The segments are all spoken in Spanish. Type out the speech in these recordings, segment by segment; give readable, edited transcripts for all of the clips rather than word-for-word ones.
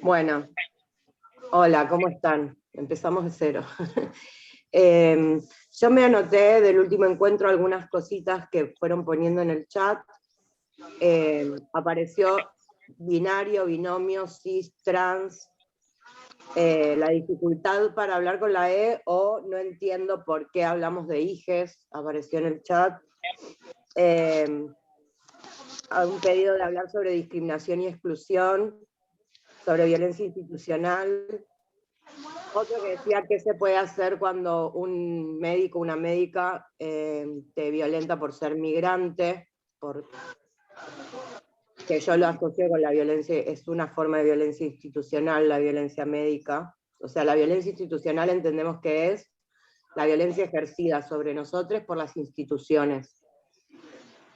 Bueno, hola, ¿cómo están? Empezamos de cero. Yo me anoté del último encuentro algunas cositas que fueron poniendo en el chat. Apareció binario, binomio, cis, trans, la dificultad para hablar con la E, o no entiendo por qué hablamos de hijes, apareció en el chat. Un pedido de hablar sobre discriminación y exclusión, sobre violencia institucional. Otro que decía qué se puede hacer cuando un médico, una médica te violenta por ser migrante, que yo lo asocio con la violencia, es una forma de violencia institucional, la violencia médica. O sea, la violencia institucional entendemos que es la violencia ejercida sobre nosotros por las instituciones.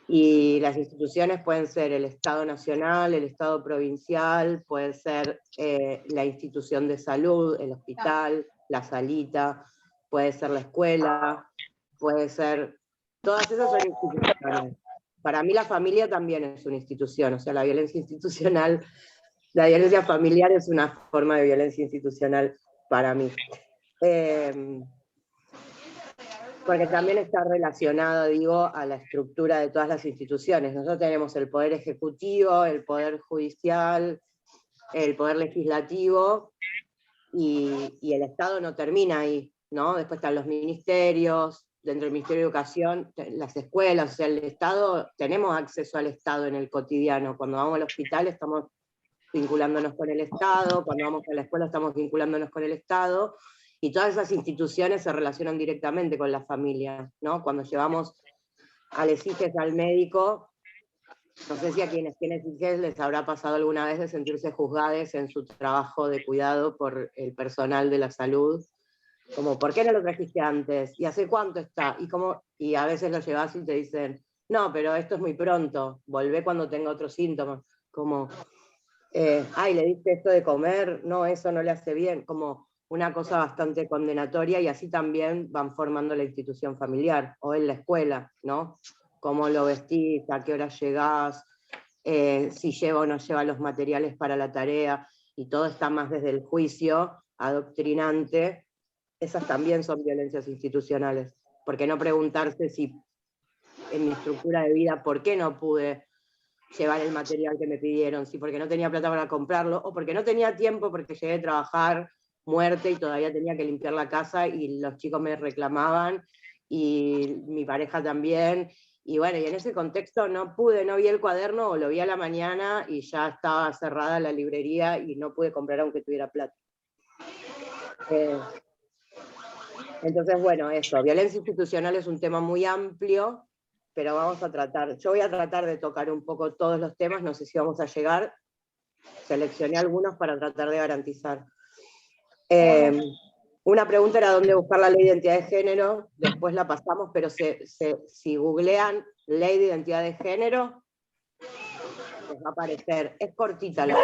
Y las instituciones pueden ser el Estado nacional, el Estado provincial, puede ser la institución de salud, el hospital, la salita, puede ser la escuela, puede ser... Todas esas son instituciones. Para mí la familia también es una institución, o sea, la violencia institucional, la violencia familiar es una forma de violencia institucional para mí. Porque también está relacionado, digo, a la estructura de todas las instituciones. Nosotros tenemos el poder ejecutivo, el poder judicial, el poder legislativo, y el Estado no termina ahí, ¿no? Después están los ministerios, dentro del Ministerio de Educación, las escuelas, o sea, el Estado, tenemos acceso al Estado en el cotidiano. Cuando vamos al hospital estamos vinculándonos con el Estado, cuando vamos a la escuela estamos vinculándonos con el Estado, y todas esas instituciones se relacionan directamente con la familia, ¿no? Cuando llevamos a los hijos al médico, no sé si a quienes tienen hijos les habrá pasado alguna vez de sentirse juzgados en su trabajo de cuidado por el personal de la salud, como, ¿por qué no lo trajiste antes? ¿Y hace cuánto está? Y a veces lo llevas y te dicen, no, pero esto es muy pronto, volvé cuando tenga otros síntomas, como... ay, le diste esto de comer, no, eso no le hace bien, como una cosa bastante condenatoria, y así también van formando la institución familiar, o en la escuela, ¿no? Cómo lo vestís, a qué hora llegás, si lleva o no lleva los materiales para la tarea, y todo está más desde el juicio adoctrinante. Esas también son violencias institucionales, porque no preguntarse si en mi estructura de vida, ¿por qué no pude llevar el material que me pidieron? Si porque no tenía plata para comprarlo, o porque no tenía tiempo porque llegué a trabajar muerte y todavía tenía que limpiar la casa y los chicos me reclamaban y mi pareja también. Y bueno, y en ese contexto no vi el cuaderno, o lo vi a la mañana y ya estaba cerrada la librería y no pude comprar aunque tuviera plata. Entonces, bueno, eso, violencia institucional es un tema muy amplio, pero yo voy a tratar de tocar un poco todos los temas, no sé si vamos a llegar, seleccioné algunos para tratar de garantizar. Una pregunta era dónde buscar la ley de identidad de género, después la pasamos, pero si googlean ley de identidad de género, les va a aparecer, es cortita la...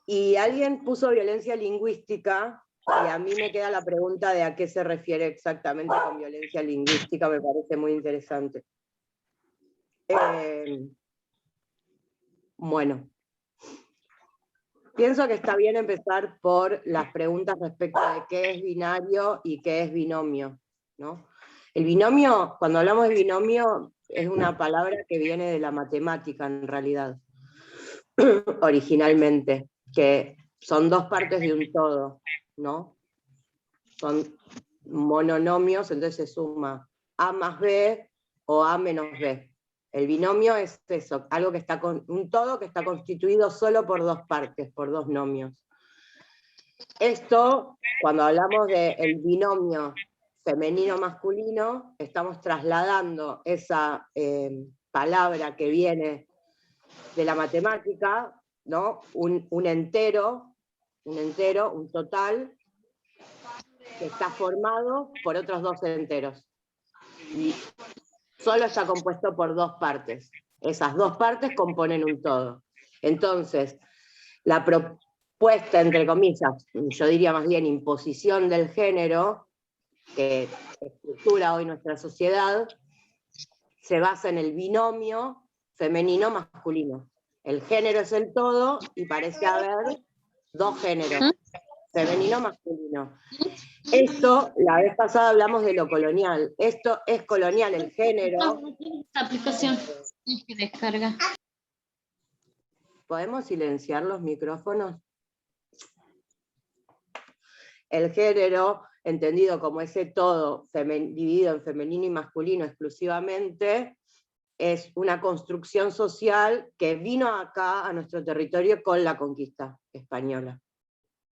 Y alguien puso violencia lingüística, y a mí me queda la pregunta de a qué se refiere exactamente con violencia lingüística, me parece muy interesante. Bueno, pienso que está bien empezar por las preguntas respecto de qué es binario y qué es binomio, ¿no? El binomio, cuando hablamos de binomio, es una palabra que viene de la matemática en realidad, originalmente, que son dos partes de un todo, ¿no? Son mononomios, entonces se suma A más B o A menos B. El binomio es eso, algo que está un todo que está constituido solo por dos partes, por dos nomios. Esto, cuando hablamos del binomio femenino-masculino, estamos trasladando esa palabra que viene de la matemática, ¿no? Un entero, un total, que está formado por otros dos enteros. Y solo está compuesto por dos partes. Esas dos partes componen un todo. Entonces, la propuesta, entre comillas, yo diría más bien imposición del género, que estructura hoy nuestra sociedad, se basa en el binomio femenino-masculino. El género es el todo y parece haber dos géneros, femenino-masculino. Esto, la vez pasada hablamos de lo colonial. Esto es colonial, el género. Esta aplicación tienes que descargar. ¿Podemos silenciar los micrófonos? El género, entendido como ese todo dividido en femenino y masculino exclusivamente, es una construcción social que vino acá a nuestro territorio con la conquista española.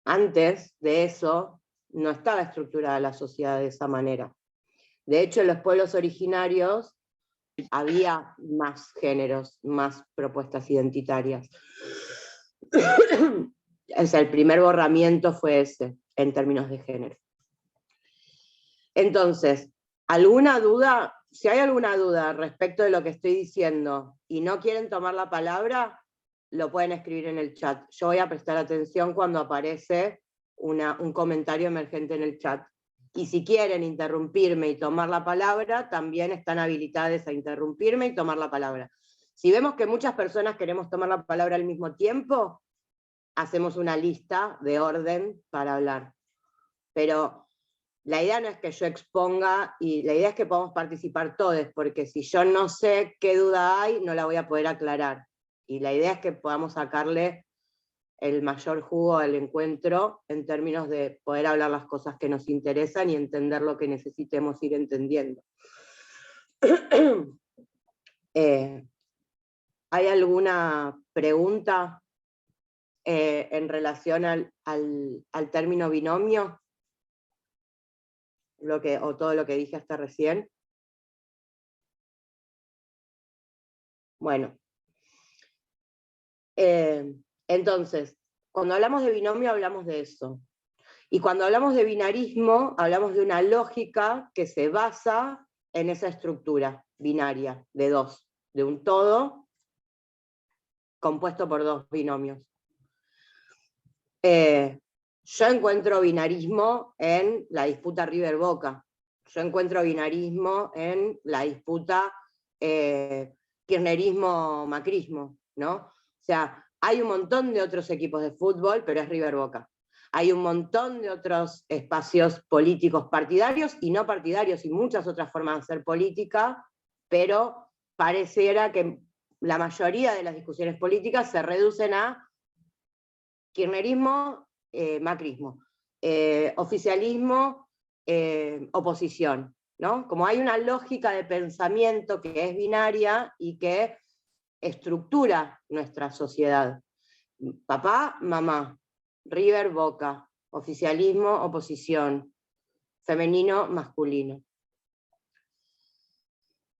Antes de eso, no estaba estructurada la sociedad de esa manera. De hecho, en los pueblos originarios había más géneros, más propuestas identitarias. O sea, el primer borramiento fue ese, en términos de género. Entonces, ¿alguna duda? Si hay alguna duda respecto de lo que estoy diciendo y no quieren tomar la palabra, lo pueden escribir en el chat. Yo voy a prestar atención cuando aparece un comentario emergente en el chat. Y si quieren interrumpirme y tomar la palabra, también están habilitadas a interrumpirme y tomar la palabra. Si vemos que muchas personas queremos tomar la palabra al mismo tiempo, hacemos una lista de orden para hablar. Pero la idea no es que yo exponga, y la idea es que podamos participar todos, porque si yo no sé qué duda hay, no la voy a poder aclarar. Y la idea es que podamos sacarle el mayor jugo al encuentro en términos de poder hablar las cosas que nos interesan y entender lo que necesitemos ir entendiendo. ¿Hay alguna pregunta en relación al término binomio? O todo lo que dije hasta recién. Bueno. Entonces, cuando hablamos de binomio hablamos de eso. Y cuando hablamos de binarismo, hablamos de una lógica que se basa en esa estructura binaria de dos, de un todo compuesto por dos binomios. Yo encuentro binarismo en la disputa River-Boca. Yo encuentro binarismo en la disputa kirchnerismo-macrismo, ¿no? O sea, hay un montón de otros equipos de fútbol, pero es River-Boca. Hay un montón de otros espacios políticos partidarios y no partidarios y muchas otras formas de hacer política, pero pareciera que la mayoría de las discusiones políticas se reducen a kirchnerismo, macrismo, oficialismo, oposición, ¿no? Como hay una lógica de pensamiento que es binaria y que estructura nuestra sociedad. Papá, mamá, River, Boca, oficialismo, oposición, femenino, masculino.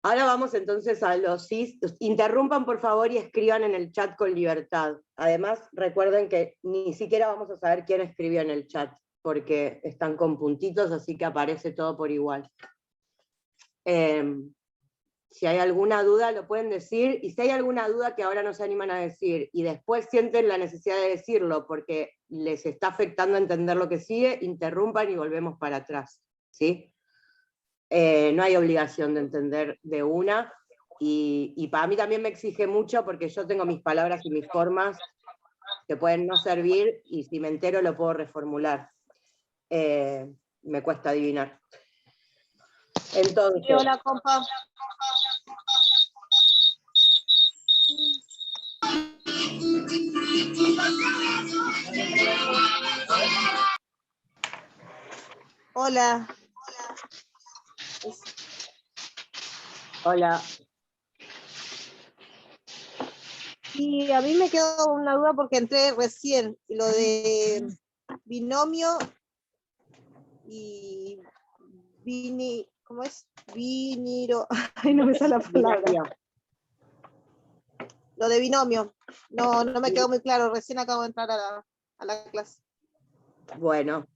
Ahora vamos entonces a los cis. Interrumpan por favor y escriban en el chat con libertad. Además, recuerden que ni siquiera vamos a saber quién escribió en el chat, porque están con puntitos, así que aparece todo por igual. Si hay alguna duda lo pueden decir, y si hay alguna duda que ahora no se animan a decir, y después sienten la necesidad de decirlo porque les está afectando a entender lo que sigue, interrumpan y volvemos para atrás, ¿sí? No hay obligación de entender de una, y para mí también me exige mucho porque yo tengo mis palabras y mis formas que pueden no servir, y si me entero lo puedo reformular. Me cuesta adivinar. Entonces, hola, compa. Hola. hola. Y a mí me quedó una duda porque entré recién, y lo de binomio y ¿cómo es? Viniro, ay, no me sale la palabra. Lo de binomio, no me quedó muy claro, recién acabo de entrar a la clase. Bueno,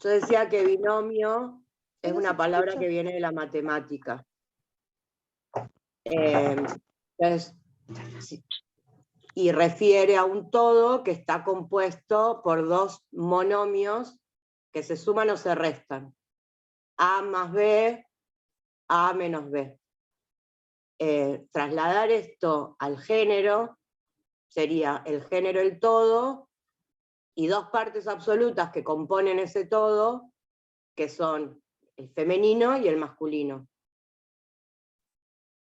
yo decía que binomio es una palabra que viene de la matemática. Entonces, y refiere a un todo que está compuesto por dos monomios que se suman o se restan. A más B, A menos B. Trasladar esto al género sería el género el todo y dos partes absolutas que componen ese todo, que son el femenino y el masculino.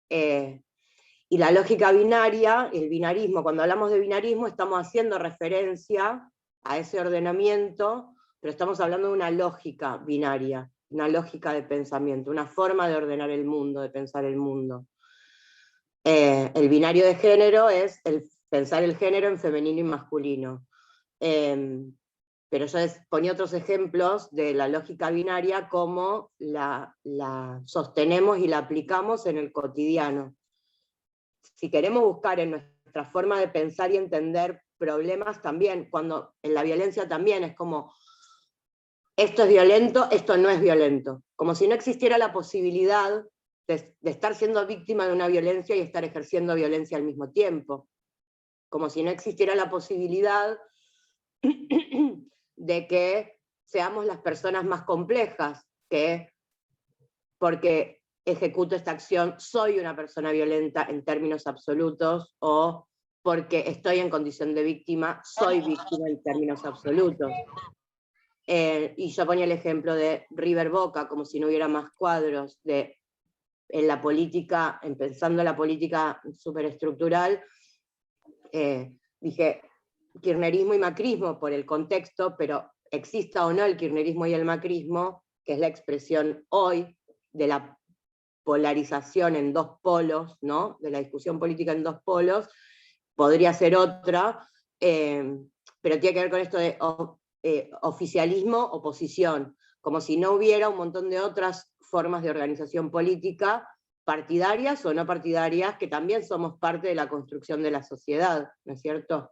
Y la lógica binaria, el binarismo, cuando hablamos de binarismo estamos haciendo referencia a ese ordenamiento, pero estamos hablando de una lógica binaria, una lógica de pensamiento, una forma de ordenar el mundo, de pensar el mundo. El binario de género es pensar el género en femenino y masculino. Pero yo ponía otros ejemplos de la lógica binaria, cómo la sostenemos y la aplicamos en el cotidiano. Si queremos buscar en nuestra forma de pensar y entender problemas también, cuando en la violencia también es como, esto es violento, esto no es violento. Como si no existiera la posibilidad de estar siendo víctima de una violencia y estar ejerciendo violencia al mismo tiempo. Como si no existiera la posibilidad de que seamos las personas más complejas, que porque ejecuto esta acción soy una persona violenta en términos absolutos, o porque estoy en condición de víctima, soy víctima en términos absolutos. Y yo ponía el ejemplo de River Boca, como si no hubiera más cuadros, en la política, pensando la política superestructural, dije, kirchnerismo y macrismo por el contexto, pero exista o no el kirchnerismo y el macrismo, que es la expresión hoy de la polarización en dos polos, ¿no? De la discusión política en dos polos, podría ser otra, pero tiene que ver con esto de oficialismo, oposición, como si no hubiera un montón de otras formas de organización política, partidarias o no partidarias, que también somos parte de la construcción de la sociedad, ¿no es cierto?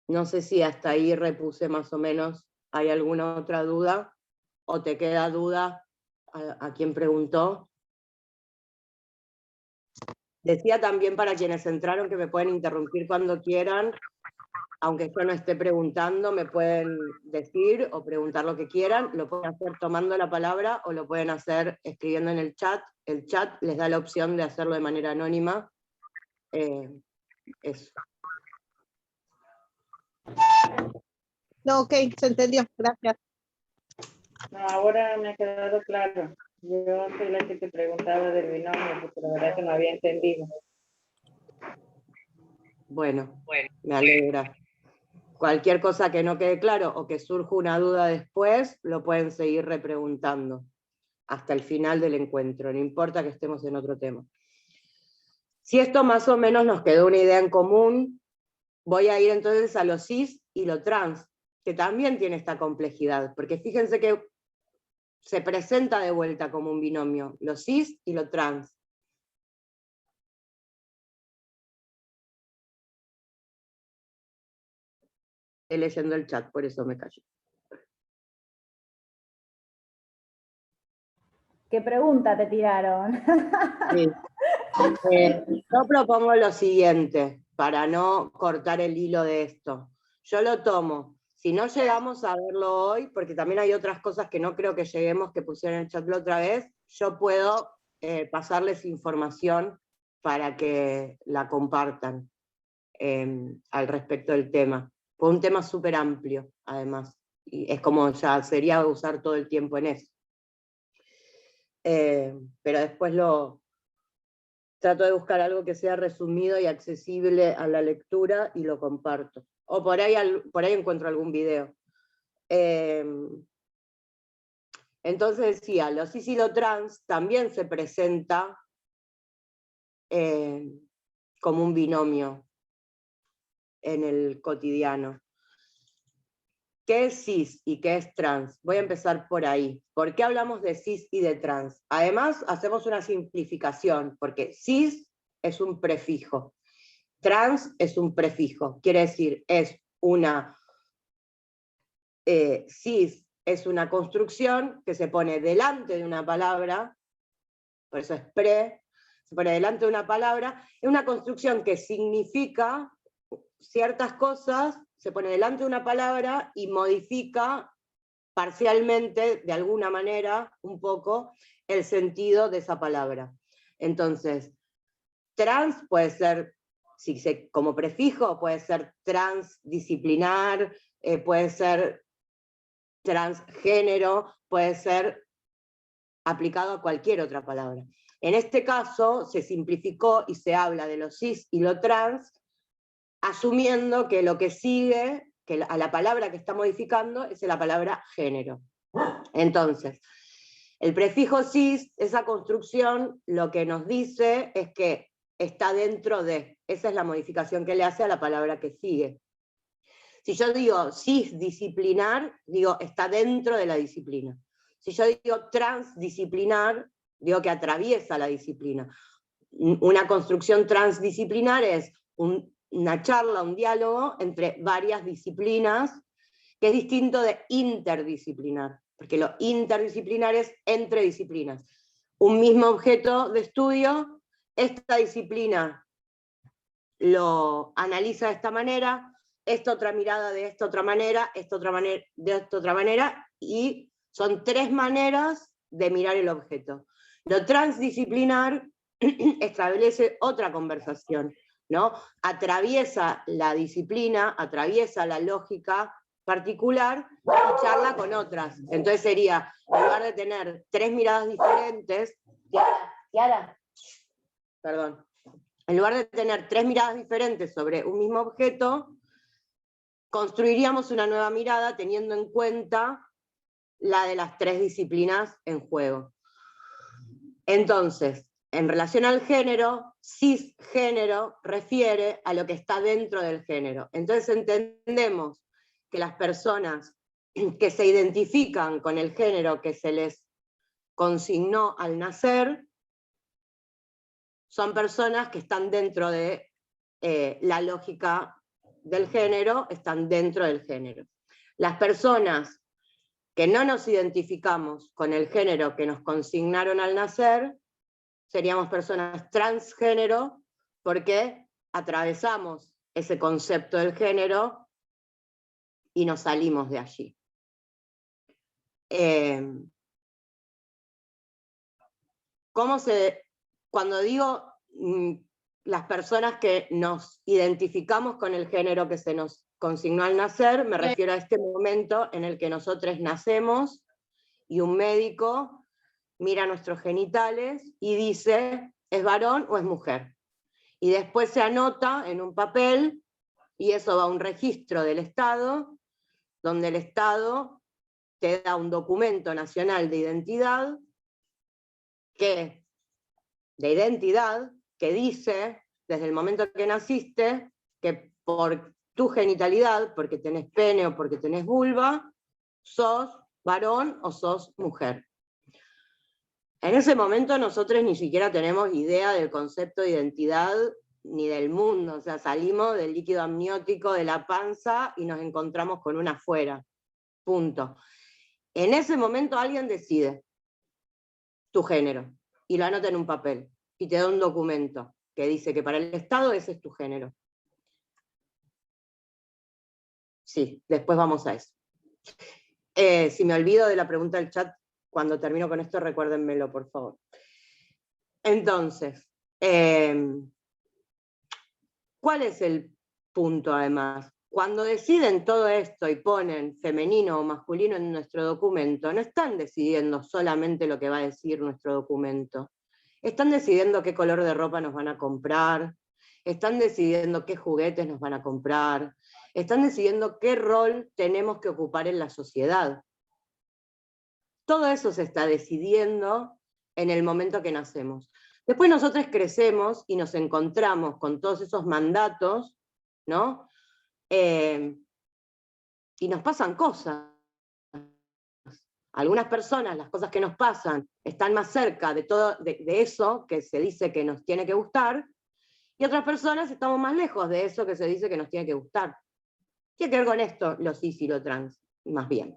No sé si hasta ahí repuse más o menos. ¿Hay alguna otra duda? ¿O te queda duda a quien preguntó? Decía también para quienes entraron que me pueden interrumpir cuando quieran, aunque yo no esté preguntando, me pueden decir o preguntar lo que quieran, lo pueden hacer tomando la palabra o lo pueden hacer escribiendo en el chat. El chat les da la opción de hacerlo de manera anónima. Eso. No, ok, se entendió, gracias. No, ahora me ha quedado claro. Yo soy la que te preguntaba del binomio, porque la verdad que no había entendido. Bueno, me alegra. Cualquier cosa que no quede claro o que surja una duda después, lo pueden seguir repreguntando hasta el final del encuentro, no importa que estemos en otro tema. Si esto más o menos nos quedó una idea en común, voy a ir entonces a lo cis y lo trans, que también tiene esta complejidad, porque fíjense que se presenta de vuelta como un binomio, lo cis y lo trans. Estoy leyendo el chat, por eso me callo. ¿Qué pregunta te tiraron? Sí. Yo propongo lo siguiente, para no cortar el hilo de esto. Yo lo tomo. Si no llegamos a verlo hoy, porque también hay otras cosas que no creo que lleguemos, que pusieron en el chat la otra vez, yo puedo pasarles información para que la compartan al respecto del tema. Fue un tema súper amplio, además. Y es como ya sería usar todo el tiempo en eso. Pero después trato de buscar algo que sea resumido y accesible a la lectura y lo comparto. O por ahí encuentro algún video. Entonces decía, lo cis y lo trans también se presenta como un binomio en el cotidiano. ¿Qué es cis y qué es trans? Voy a empezar por ahí. ¿Por qué hablamos de cis y de trans? Además, hacemos una simplificación, porque cis es un prefijo, trans es un prefijo, quiere decir, cis es una construcción que se pone delante de una palabra, por eso es se pone delante de una palabra, es una construcción que significa ciertas cosas, se pone delante de una palabra y modifica parcialmente, de alguna manera, un poco, el sentido de esa palabra. Entonces, trans puede ser, como prefijo, puede ser transdisciplinar, puede ser transgénero, puede ser aplicado a cualquier otra palabra. En este caso se simplificó y se habla de lo cis y lo trans, asumiendo que lo que sigue, que a la palabra que está modificando, es la palabra género. Entonces, el prefijo cis, esa construcción, lo que nos dice es que está dentro de, esa es la modificación que le hace a la palabra que sigue. Si yo digo cisdisciplinar, digo está dentro de la disciplina. Si yo digo transdisciplinar, digo que atraviesa la disciplina. Una construcción transdisciplinar es una charla, un diálogo entre varias disciplinas, que es distinto de interdisciplinar, porque lo interdisciplinar es entre disciplinas. Un mismo objeto de estudio, esta disciplina lo analiza de esta manera, esta otra mirada de esta otra manera, esta otra manera de esta otra manera, y son tres maneras de mirar el objeto. Lo transdisciplinar establece otra conversación, ¿no? Atraviesa la disciplina, atraviesa la lógica particular y charla con otras. Entonces sería, en lugar de tener tres miradas diferentes, perdón, en lugar de tener tres miradas diferentes sobre un mismo objeto, construiríamos una nueva mirada teniendo en cuenta la de las tres disciplinas en juego. Entonces, en relación al género, cisgénero refiere a lo que está dentro del género. Entonces entendemos que las personas que se identifican con el género que se les consignó al nacer, son personas que están dentro de la lógica del género, están dentro del género. Las personas que no nos identificamos con el género que nos consignaron al nacer, seríamos personas transgénero, porque atravesamos ese concepto del género y nos salimos de allí. Cuando digo las personas que nos identificamos con el género que se nos consignó al nacer, me refiero a este momento en el que nosotros nacemos y un médico mira nuestros genitales y dice, ¿es varón o es mujer? Y después se anota en un papel, y eso va a un registro del Estado, donde el Estado te da un documento nacional de identidad, que dice, desde el momento que naciste, que por tu genitalidad, porque tenés pene o porque tenés vulva, sos varón o sos mujer. En ese momento nosotros ni siquiera tenemos idea del concepto de identidad ni del mundo, o sea, salimos del líquido amniótico de la panza y nos encontramos con una afuera, punto. En ese momento alguien decide tu género, y lo anota en un papel, y te da un documento que dice que para el Estado ese es tu género. Sí, después vamos a eso. Si me olvido de la pregunta del chat, cuando termino con esto, recuérdenmelo, por favor. Entonces, ¿cuál es el punto además? Cuando deciden todo esto y ponen femenino o masculino en nuestro documento, no están decidiendo solamente lo que va a decir nuestro documento. Están decidiendo qué color de ropa nos van a comprar, están decidiendo qué juguetes nos van a comprar, están decidiendo qué rol tenemos que ocupar en la sociedad. Todo eso se está decidiendo en el momento que nacemos. Después nosotros crecemos y nos encontramos con todos esos mandatos, ¿no? Y nos pasan cosas. Algunas personas, las cosas que nos pasan, están más cerca de eso que se dice que nos tiene que gustar, y otras personas estamos más lejos de eso que se dice que nos tiene que gustar. Tiene que ver con esto, lo cis y lo trans, más bien.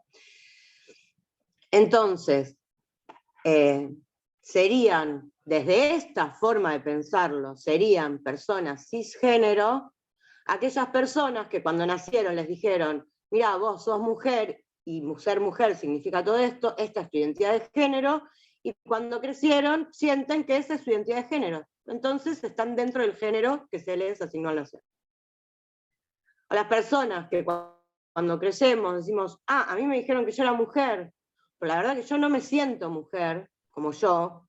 Entonces, serían, desde esta forma de pensarlo, serían personas cisgénero, aquellas personas que cuando nacieron les dijeron, mira, vos sos mujer y ser mujer significa todo esto, esta es tu identidad de género, y cuando crecieron sienten que esa es su identidad de género. Entonces están dentro del género que se les asignó al nacer. A las personas que cuando crecemos decimos, a mí me dijeron que yo era mujer, pero la verdad que yo no me siento mujer, como yo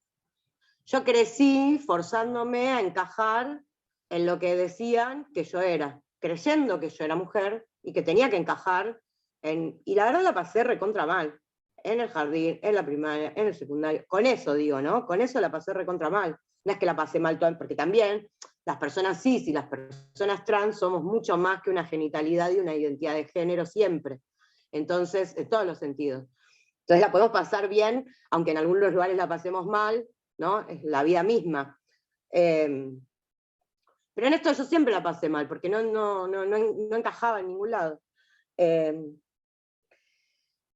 crecí forzándome a encajar en lo que decían que yo era, creyendo que yo era mujer y que tenía que encajar y la verdad la pasé recontra mal, en el jardín, en la primaria, en el secundario, con eso digo, ¿no? Con eso la pasé recontra mal. No es que la pasé mal, porque también las personas cis y las personas trans somos mucho más que una genitalidad y una identidad de género siempre. Entonces, en todos los sentidos. Entonces la podemos pasar bien, aunque en algunos lugares la pasemos mal, ¿no? Es la vida misma. Pero en esto yo siempre la pasé mal, porque no encajaba en ningún lado.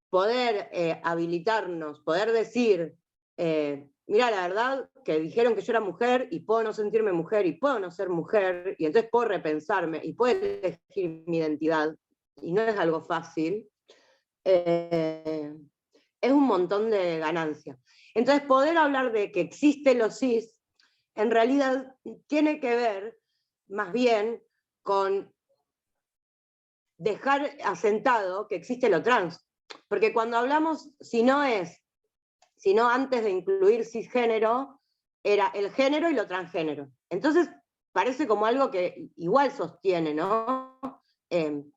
Poder habilitarnos, poder decir, mira, la verdad que dijeron que yo era mujer y puedo no sentirme mujer y puedo no ser mujer, y entonces puedo repensarme y puedo elegir mi identidad, y no es algo fácil, es un montón de ganancia. Entonces poder hablar de que existe lo cis, en realidad tiene que ver más bien con dejar asentado que existe lo trans. Porque cuando hablamos, si no antes de incluir cisgénero, era el género y lo transgénero. Entonces, parece como algo que igual sostiene, ¿no? El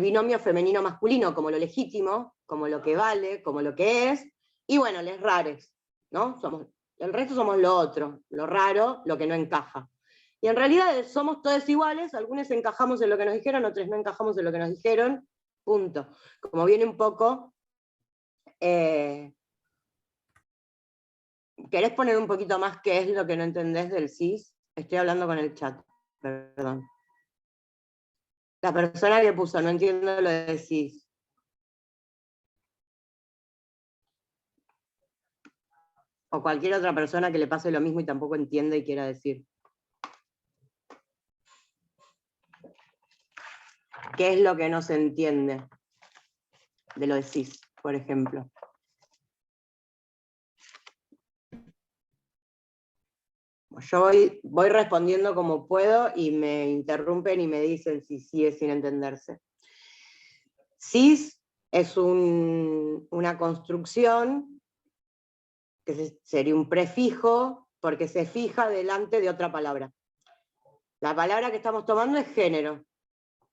binomio femenino-masculino como lo legítimo, como lo que vale, como lo que es, y bueno, les rares, ¿no? El resto somos lo otro, lo raro, lo que no encaja. Y en realidad somos todos iguales, algunos encajamos en lo que nos dijeron, otros no encajamos en lo que nos dijeron, punto. Como viene un poco... ¿Querés poner un poquito más qué es lo que no entendés del cis? Estoy hablando con el chat, perdón. La persona que puso, no entiendo lo de cis. O cualquier otra persona que le pase lo mismo y tampoco entiende y quiera decir. ¿Qué es lo que no se entiende de lo de cis, por ejemplo? Yo voy respondiendo como puedo y me interrumpen y me dicen si sigue sin entenderse. Cis es una construcción que sería un prefijo porque se fija delante de otra palabra. La palabra que estamos tomando es género.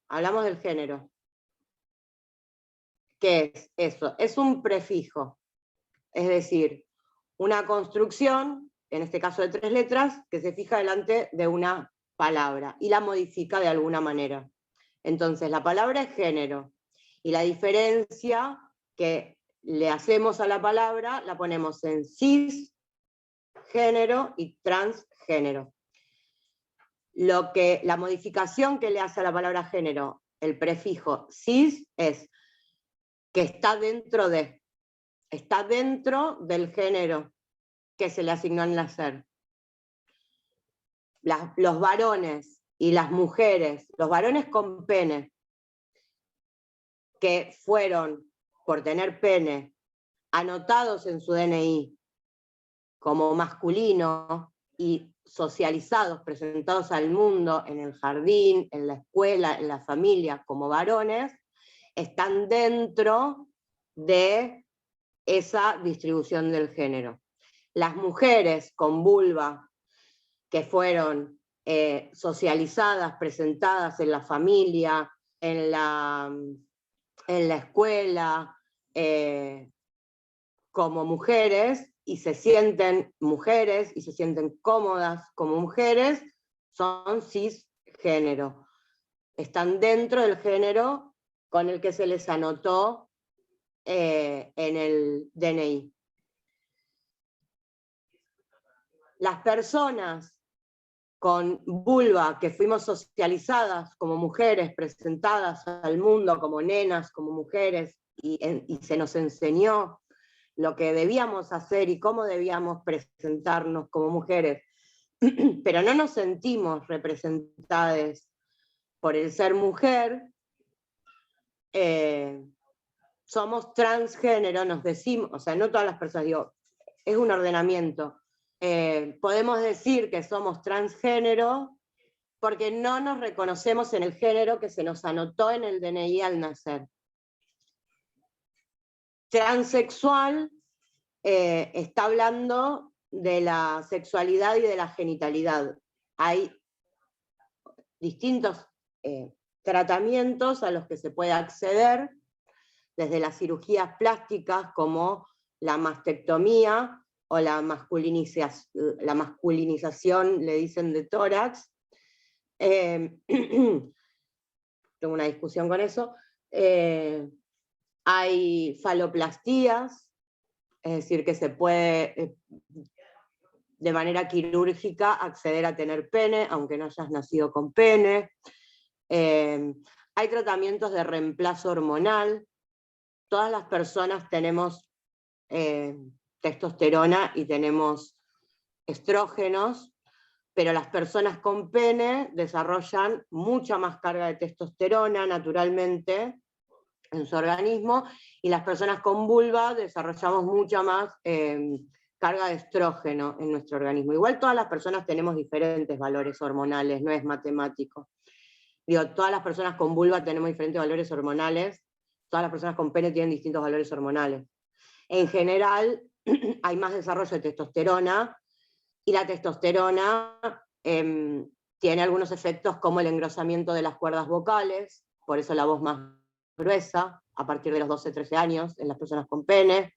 Hablamos del género. ¿Qué es eso? Es un prefijo. Es decir, una construcción, en este caso de 3 letras, que se fija delante de una palabra y la modifica de alguna manera. Entonces, la palabra es género. Y la diferencia que le hacemos a la palabra la ponemos en cis, género y transgénero. La modificación que le hace a la palabra género el prefijo cis es que está dentro del género que se le asignó al nacer. Los varones y las mujeres, los varones con pene, que fueron, por tener pene, anotados en su DNI como masculino y socializados, presentados al mundo en el jardín, en la escuela, en la familia, como varones, están dentro de esa distribución del género. Las mujeres con vulva, que fueron socializadas, presentadas en la familia, en la escuela, como mujeres, y se sienten mujeres, y se sienten cómodas como mujeres, son cisgénero. Están dentro del género con el que se les anotó en el DNI. Las personas con vulva, que fuimos socializadas como mujeres, presentadas al mundo como nenas, como mujeres, y se nos enseñó lo que debíamos hacer y cómo debíamos presentarnos como mujeres, pero no nos sentimos representadas por el ser mujer, somos transgénero, nos decimos, o sea, no todas las personas, digo, es un ordenamiento. Podemos decir que somos transgénero porque no nos reconocemos en el género que se nos anotó en el DNI al nacer. Transexual está hablando de la sexualidad y de la genitalidad. Hay distintos tratamientos a los que se puede acceder, desde las cirugías plásticas como la mastectomía o la masculinización, le dicen, de tórax. Tengo una discusión con eso. Hay faloplastías, es decir, que se puede de manera quirúrgica acceder a tener pene, aunque no hayas nacido con pene. Hay tratamientos de reemplazo hormonal. Todas las personas tenemos testosterona y tenemos estrógenos, pero las personas con pene desarrollan mucha más carga de testosterona naturalmente en su organismo, y las personas con vulva desarrollamos mucha más carga de estrógeno en nuestro organismo. Igual todas las personas tenemos diferentes valores hormonales, no es matemático. Digo, todas las personas con vulva tenemos diferentes valores hormonales, todas las personas con pene tienen distintos valores hormonales. En general, hay más desarrollo de testosterona, y la testosterona tiene algunos efectos como el engrosamiento de las cuerdas vocales, por eso la voz más gruesa, a partir de los 12-13 años, en las personas con pene,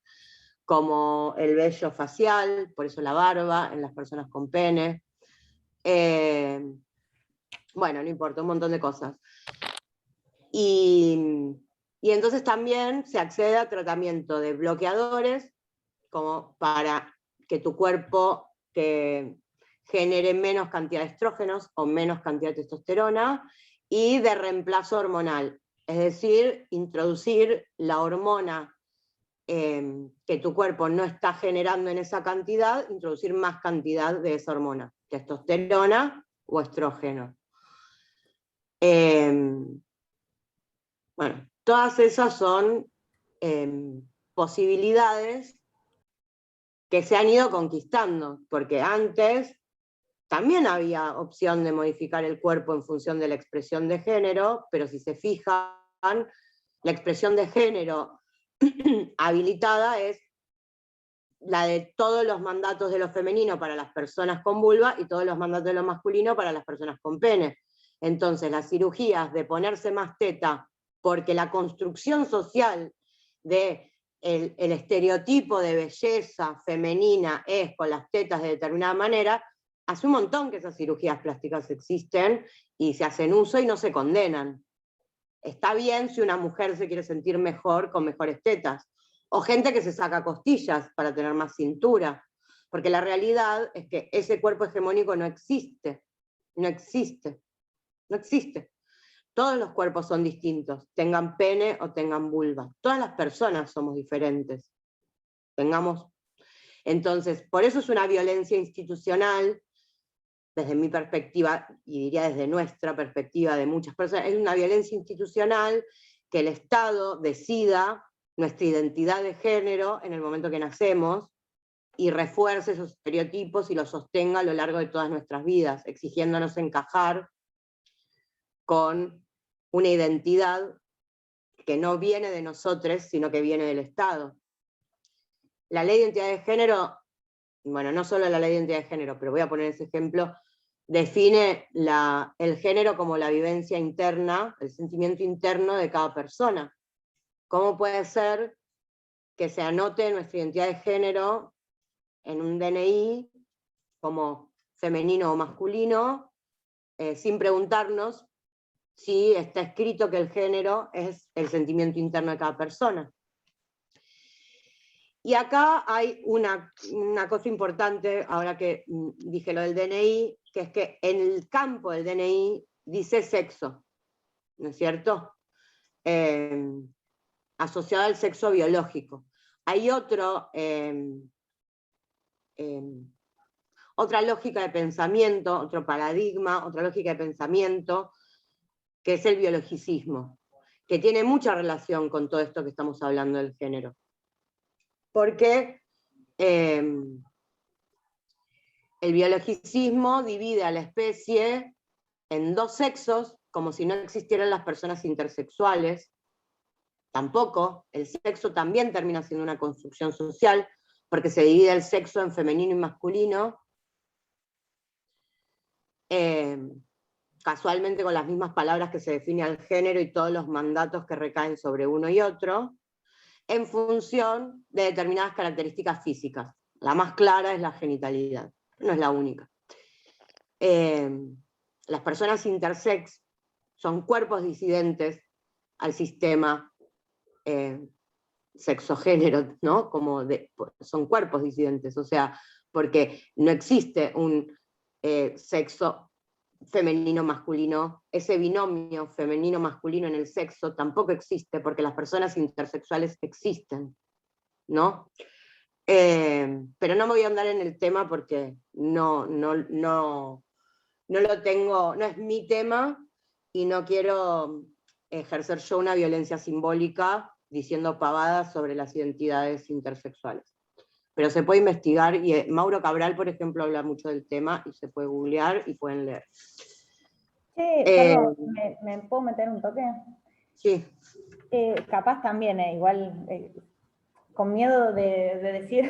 como el vello facial, por eso la barba, en las personas con pene. Bueno, no importa, un montón de cosas. Y entonces también se accede a tratamiento de bloqueadores, como para que tu cuerpo genere menos cantidad de estrógenos o menos cantidad de testosterona, y de reemplazo hormonal, es decir, introducir la hormona que tu cuerpo no está generando en esa cantidad, introducir más cantidad de esa hormona, testosterona o estrógeno. Bueno, todas esas son posibilidades que se han ido conquistando, porque antes también había opción de modificar el cuerpo en función de la expresión de género, pero si se fijan, la expresión de género habilitada es la de todos los mandatos de lo femenino para las personas con vulva y todos los mandatos de lo masculino para las personas con pene. Entonces, las cirugías de ponerse más teta, porque la construcción social de el estereotipo de belleza femenina es con las tetas de determinada manera, hace un montón que esas cirugías plásticas existen y se hacen uso y no se condenan. Está bien si una mujer se quiere sentir mejor con mejores tetas, o gente que se saca costillas para tener más cintura, porque la realidad es que ese cuerpo hegemónico no existe, no existe, no existe. Todos los cuerpos son distintos, tengan pene o tengan vulva. Todas las personas somos diferentes. Entonces, por eso es una violencia institucional, desde mi perspectiva, y diría desde nuestra perspectiva de muchas personas, es una violencia institucional que el Estado decida nuestra identidad de género en el momento que nacemos, y refuerce esos estereotipos y los sostenga a lo largo de todas nuestras vidas, exigiéndonos encajar con una identidad que no viene de nosotros, sino que viene del Estado. La ley de identidad de género, bueno, no solo la ley de identidad de género, pero voy a poner ese ejemplo, define el género como la vivencia interna, el sentimiento interno de cada persona. ¿Cómo puede ser que se anote nuestra identidad de género en un DNI como femenino o masculino, sin preguntarnos si está escrito que el género es el sentimiento interno de cada persona? Y acá hay una cosa importante, ahora que dije lo del DNI, que es que en el campo del DNI dice sexo, ¿no es cierto? Asociado al sexo biológico. Hay otra lógica de pensamiento, otro paradigma, otra lógica de pensamiento, que es el biologicismo, que tiene mucha relación con todo esto que estamos hablando del género. Porque el biologicismo divide a la especie en dos sexos, como si no existieran las personas intersexuales. Tampoco, el sexo también termina siendo una construcción social, porque se divide el sexo en femenino y masculino, casualmente con las mismas palabras que se define al género y todos los mandatos que recaen sobre uno y otro, en función de determinadas características físicas. La más clara es la genitalidad, no es la única. Las personas intersex son cuerpos disidentes al sistema sexogénero, ¿no? Son cuerpos disidentes, o sea, porque no existe un sexo femenino-masculino, ese binomio femenino-masculino en el sexo tampoco existe, porque las personas intersexuales existen, ¿no? Pero no me voy a andar en el tema porque no lo tengo, no es mi tema, y no quiero ejercer yo una violencia simbólica diciendo pavadas sobre las identidades intersexuales. Pero se puede investigar, y Mauro Cabral, por ejemplo, habla mucho del tema, y se puede googlear y pueden leer. Perdón, ¿me puedo meter un toque? Sí. Capaz también, igual, con miedo de decir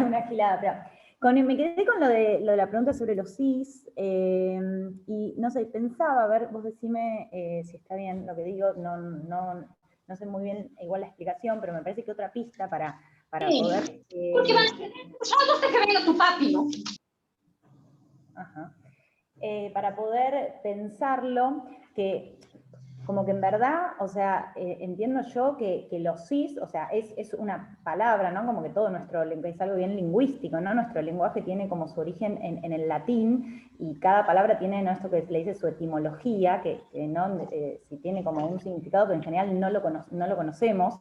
una gilada, pero me quedé con lo de la pregunta sobre los cis, y no sé, pensaba, a ver, vos decime si está bien lo que digo, no sé muy bien igual la explicación, pero me parece que otra pista para poder... Porque van a tener hasta que venga tu papi, ¿no? Ajá. Para poder pensarlo, que como que en verdad, o sea, entiendo yo que los cis, o sea, es una palabra, ¿no? Como que todo nuestro lenguaje es algo bien lingüístico, ¿no? Nuestro lenguaje tiene como su origen en el latín, y cada palabra tiene, ¿no?, esto que le dice su etimología, que ¿no? Si tiene como un significado, pero en general no lo conocemos,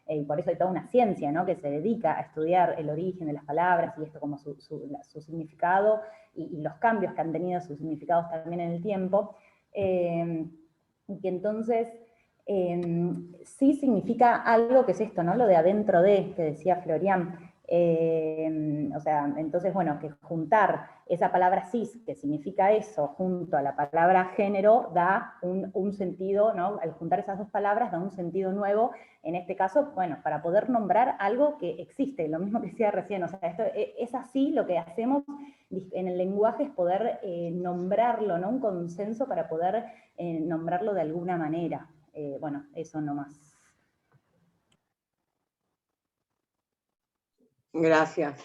y por eso hay toda una ciencia, ¿no?, que se dedica a estudiar el origen de las palabras, y esto como su significado, y los cambios que han tenido sus significados también en el tiempo. Y que entonces sí significa algo que es esto, ¿no? Lo de adentro de, que decía Florian. O sea, entonces, bueno, que juntar esa palabra cis, que significa eso, junto a la palabra género, da un sentido, ¿no? Al juntar esas dos palabras da un sentido nuevo, en este caso, bueno, para poder nombrar algo que existe, lo mismo que decía recién, o sea, esto es así, lo que hacemos en el lenguaje es poder nombrarlo, ¿no? Un consenso para poder nombrarlo de alguna manera. Bueno, eso nomás. Gracias.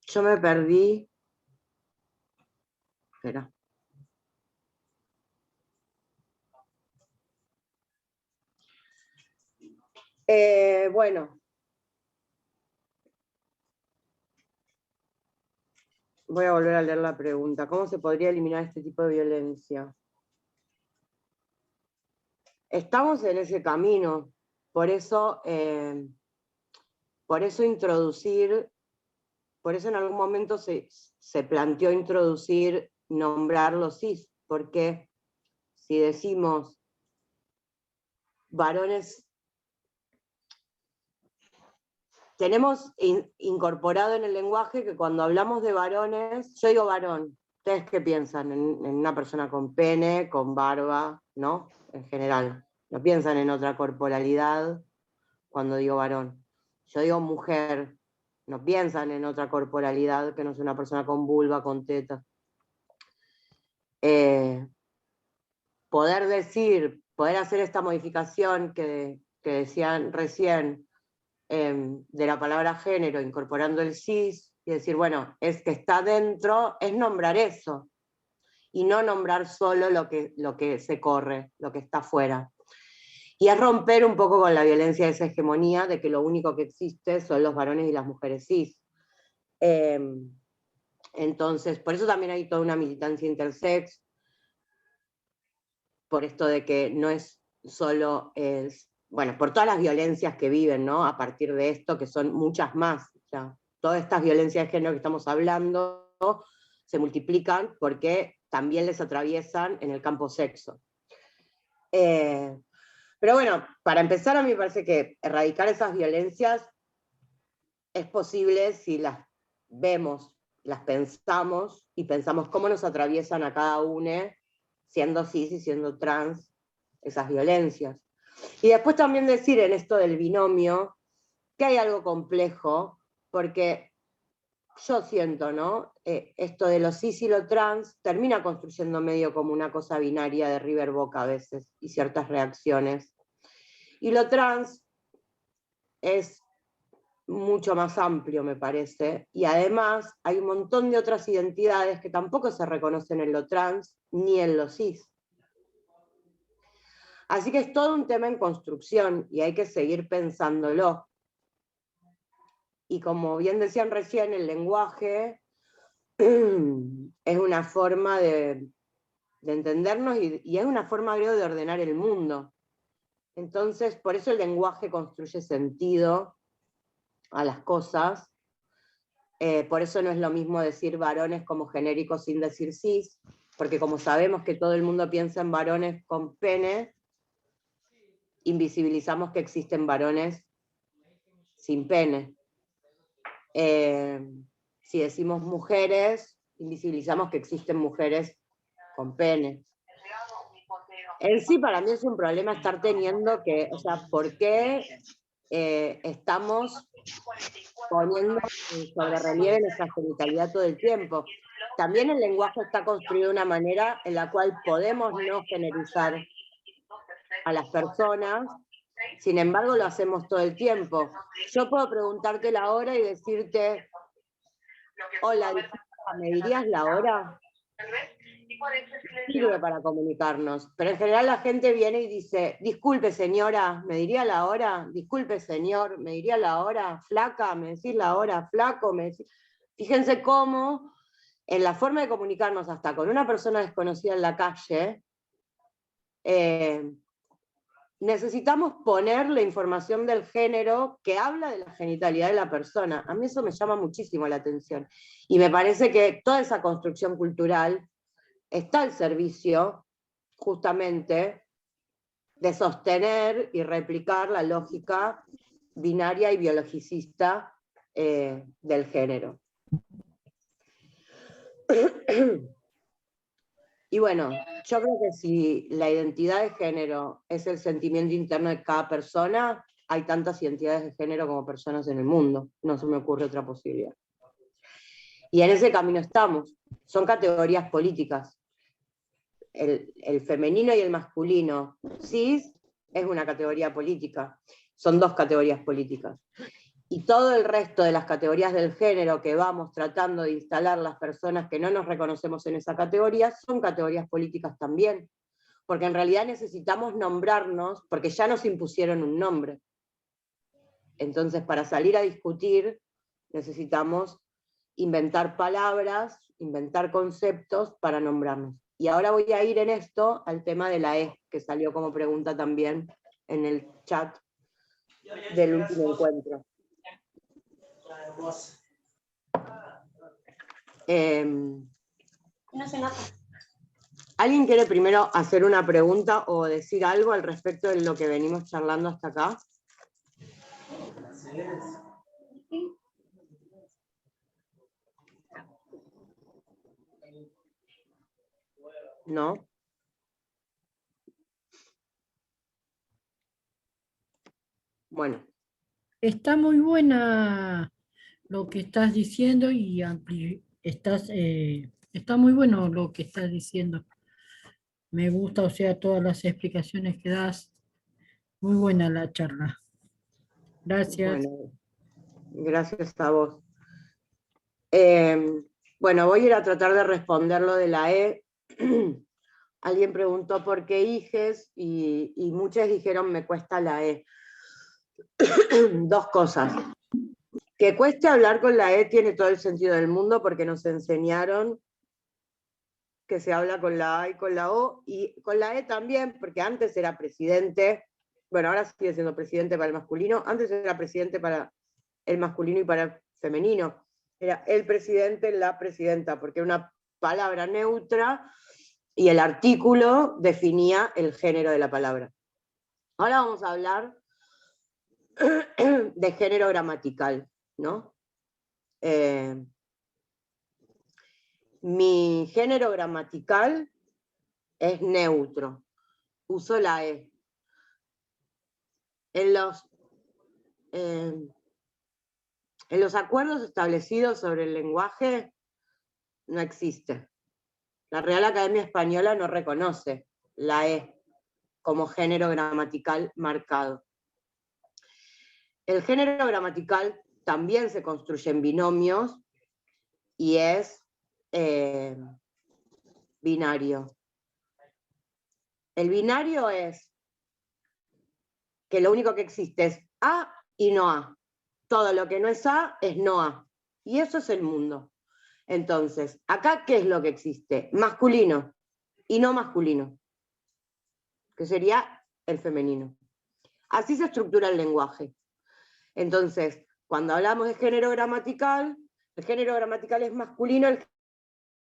Yo me perdí. Espera. Bueno. Voy a volver a leer la pregunta. ¿Cómo se podría eliminar este tipo de violencia? Estamos en ese camino. Por eso introducir, por eso en algún momento se planteó introducir, nombrar los cis, porque si decimos varones, tenemos incorporado en el lenguaje que cuando hablamos de varones, yo digo varón, ¿ustedes qué piensan? En una persona con pene, con barba, ¿no? En general, no piensan en otra corporalidad cuando digo varón. Yo digo mujer, no piensan en otra corporalidad que no sea una persona con vulva, con tetas. Poder hacer esta modificación que decían recién, de la palabra género, incorporando el cis, y decir, bueno, es que está dentro, es nombrar eso, y no nombrar solo lo que se corre, lo que está afuera. Y es romper un poco con la violencia de esa hegemonía de que lo único que existe son los varones y las mujeres cis. Entonces, por eso también hay toda una militancia intersex, por esto de que no es solo, bueno, por todas las violencias que viven, ¿no? A partir de esto, que son muchas más. O sea, todas estas violencias de género que estamos hablando se multiplican porque también les atraviesan en el campo sexo. Pero bueno, para empezar, a mí me parece que erradicar esas violencias es posible si las vemos, las pensamos, y pensamos cómo nos atraviesan a cada uno, siendo cis y siendo trans, esas violencias. Y después también decir en esto del binomio, que hay algo complejo, porque yo siento, ¿no? Esto de lo cis y lo trans termina construyendo medio como una cosa binaria de River Boca a veces, y ciertas reacciones. Y lo trans es mucho más amplio, me parece, y además hay un montón de otras identidades que tampoco se reconocen en lo trans ni en lo cis. Así que es todo un tema en construcción y hay que seguir pensándolo. Y como bien decían recién, el lenguaje es una forma de entendernos y es una forma, creo, de ordenar el mundo. Entonces, por eso el lenguaje construye sentido a las cosas. Por eso no es lo mismo decir varones como genérico sin decir cis, porque como sabemos que todo el mundo piensa en varones con pene, invisibilizamos que existen varones sin pene. Si decimos mujeres, invisibilizamos que existen mujeres con pene. En sí, para mí es un problema estar teniendo que, o sea, ¿por qué estamos poniendo sobre relieve nuestra genitalidad todo el tiempo? También el lenguaje está construido de una manera en la cual podemos no generalizar a las personas, sin embargo lo hacemos todo el tiempo. Yo puedo preguntarte la hora y decirte, hola, ¿me dirías la hora? Sirve para comunicarnos, pero en general la gente viene y dice, disculpe señora, ¿me diría la hora? Disculpe señor, ¿me diría la hora? Flaca, ¿me decís la hora? Flaco, ¿me decís? Fíjense cómo en la forma de comunicarnos hasta con una persona desconocida en la calle, necesitamos poner la información del género que habla de la genitalidad de la persona. A mí eso me llama muchísimo la atención. Y me parece que toda esa construcción cultural está al servicio, justamente, de sostener y replicar la lógica binaria y biologicista del género. Y bueno, yo creo que si la identidad de género es el sentimiento interno de cada persona, hay tantas identidades de género como personas en el mundo. No se me ocurre otra posibilidad. Y en ese camino estamos. Son categorías políticas. El femenino y el masculino. Cis es una categoría política. Son dos categorías políticas. Y todo el resto de las categorías del género que vamos tratando de instalar las personas que no nos reconocemos en esa categoría, son categorías políticas también. Porque en realidad necesitamos nombrarnos, porque ya nos impusieron un nombre. Entonces, para salir a discutir, necesitamos inventar palabras, inventar conceptos para nombrarnos. Y ahora voy a ir en esto al tema de la E, que salió como pregunta también en el chat del último encuentro. No se nota. ¿Alguien quiere primero hacer una pregunta o decir algo al respecto de lo que venimos charlando hasta acá? ¿No? Bueno. Está muy buena lo que estás diciendo y está muy bueno lo que estás diciendo. Me gusta, o sea, todas las explicaciones que das. Muy buena la charla. Gracias. Bueno, gracias a vos. Bueno, voy a ir a tratar de responder lo de la E. Alguien preguntó por qué hijes y muchos dijeron me cuesta la E. Dos cosas. Que cueste hablar con la E tiene todo el sentido del mundo porque nos enseñaron que se habla con la A y con la O, y con la E también, porque antes era presidente, bueno, ahora sigue siendo presidente para el masculino, antes era presidente para el masculino y para el femenino. Era el presidente, la presidenta, porque una palabra neutra y el artículo definía el género de la palabra. Ahora vamos a hablar de género gramatical, ¿no? Mi género gramatical es neutro, uso la E. En los acuerdos establecidos sobre el lenguaje no existe. La Real Academia Española no reconoce la E como género gramatical marcado. El género gramatical también se construye en binomios y es binario. El binario es que lo único que existe es A y no A. Todo lo que no es A es no A. Y eso es el mundo. Entonces, acá, ¿qué es lo que existe? Masculino y no masculino, que sería el femenino. Así se estructura el lenguaje. Entonces, cuando hablamos de género gramatical, el género gramatical es masculino, el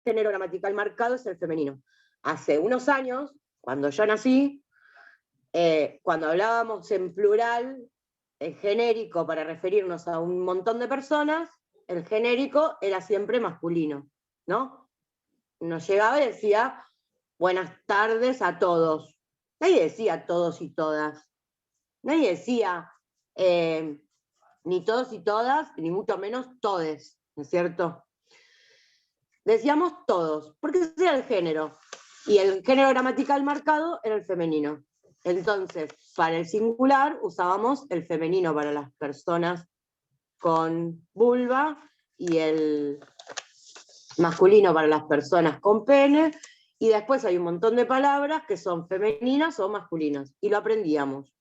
género gramatical marcado es el femenino. Hace unos años, cuando yo nací, cuando hablábamos en plural, en genérico, para referirnos a un montón de personas, el genérico era siempre masculino, ¿no? Nos llegaba y decía, buenas tardes a todos. Nadie decía todos y todas. Nadie decía ni todos y todas, ni mucho menos todes, ¿no es cierto? Decíamos todos, porque ese era el género. Y el género gramatical marcado era el femenino. Entonces, para el singular usábamos el femenino para las personas con vulva y el masculino para las personas con pene, y después hay un montón de palabras que son femeninas o masculinas, y lo aprendíamos.